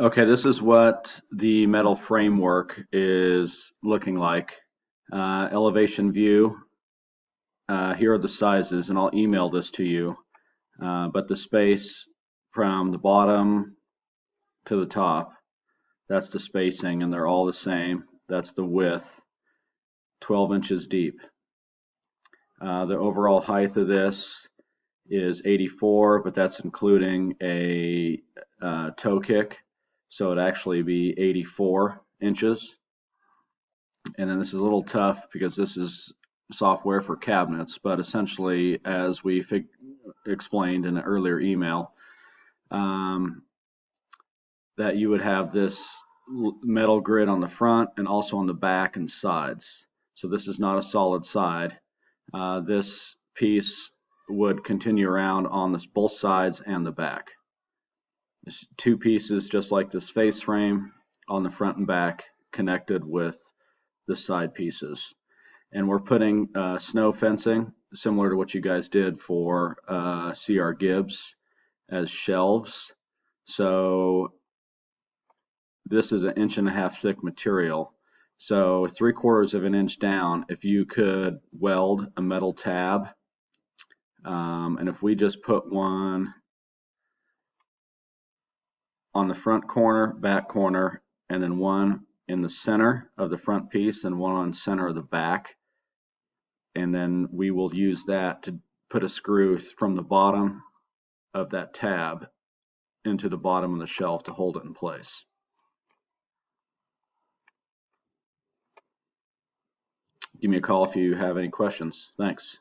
Okay, this is what the metal framework is looking like. Elevation view. Here are the sizes, and I'll email this to you. But the space from the bottom to the top, that's the spacing, and they're all the same. That's the width, 12 inches deep. The overall height of this is 84, but that's including a toe kick, so it'd actually be 84 inches. And then this is a little tough because this is software for cabinets, but essentially, as we explained in an earlier email, that you would have this metal grid on the front and also on the back and sides. So this is not a solid side. This piece would continue around on both sides and the back. It's two pieces just like this face frame on the front and back connected with the side pieces. And we're putting snow fencing, similar to what you guys did for CR Gibbs, as shelves. So this is an 1.5 inch thick material. So 3/4 of an inch down, if you could weld a metal tab, and if we just put one on the front corner, back corner, and then one in the center of the front piece and one on center of the back, and then we will use that to put a screw from the bottom of that tab into the bottom of the shelf to hold it in place. Give me a call if you have any questions. Thanks.